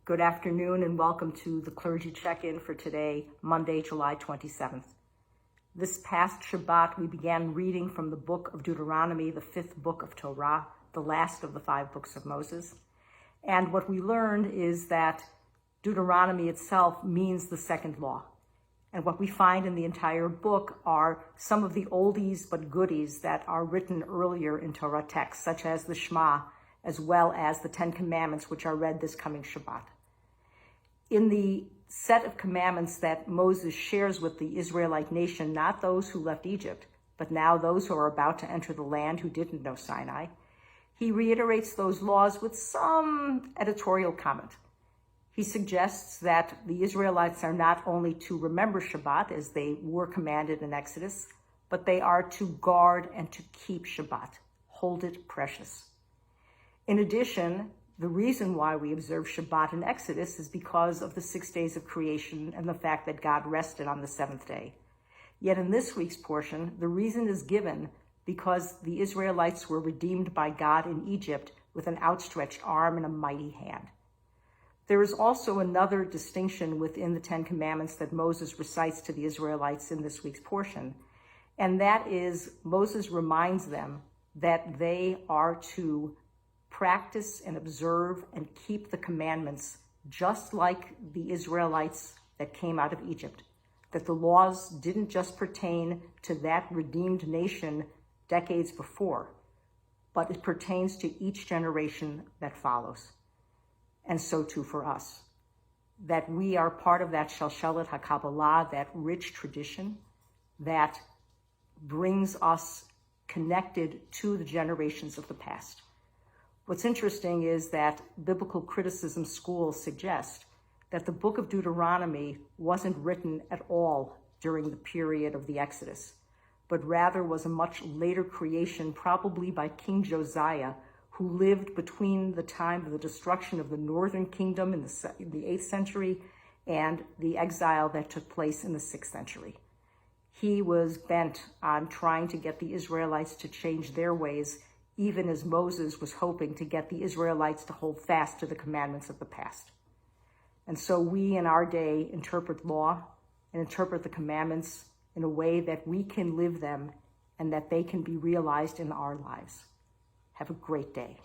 Good afternoon and welcome to the Clergy Check-in for today, Monday, July 27th. This past Shabbat, we began reading from the Book of Deuteronomy, the fifth book of Torah, the last of the 5 books of Moses. And what we learned is that Deuteronomy itself means the second law. And what we find in the entire book are some of the oldies but goodies that are written earlier in Torah texts, such as the Shema, as well as the 10 Commandments, which are read this coming Shabbat. In the set of commandments that Moses shares with the Israelite nation, not those who left Egypt, but now those who are about to enter the land who didn't know Sinai, he reiterates those laws with some editorial comment. He suggests that the Israelites are not only to remember Shabbat as they were commanded in Exodus, but they are to guard and to keep Shabbat, hold it precious. In addition, the reason why we observe Shabbat in Exodus is because of the 6 days of creation and the fact that God rested on the 7th day. Yet in this week's portion, the reason is given because the Israelites were redeemed by God in Egypt with an outstretched arm and a mighty hand. There is also another distinction within the 10 Commandments that Moses recites to the Israelites in this week's portion, and that is Moses reminds them that they are to practice and observe and keep the commandments just like the Israelites that came out of Egypt, that the laws didn't just pertain to that redeemed nation decades before, but it pertains to each generation that follows. And so too for us, that we are part of that Shalshelet HaKabbalah, that rich tradition that brings us connected to the generations of the past. What's interesting is that biblical criticism schools suggest that the Book of Deuteronomy wasn't written at all during the period of the Exodus, but rather was a much later creation, probably by King Josiah, who lived between the time of the destruction of the northern kingdom in the 8th century and the exile that took place in the 6th century. He was bent on trying to get the Israelites to change their ways, even as Moses was hoping to get the Israelites to hold fast to the commandments of the past. And so we in our day interpret law and interpret the commandments in a way that we can live them and that they can be realized in our lives. Have a great day.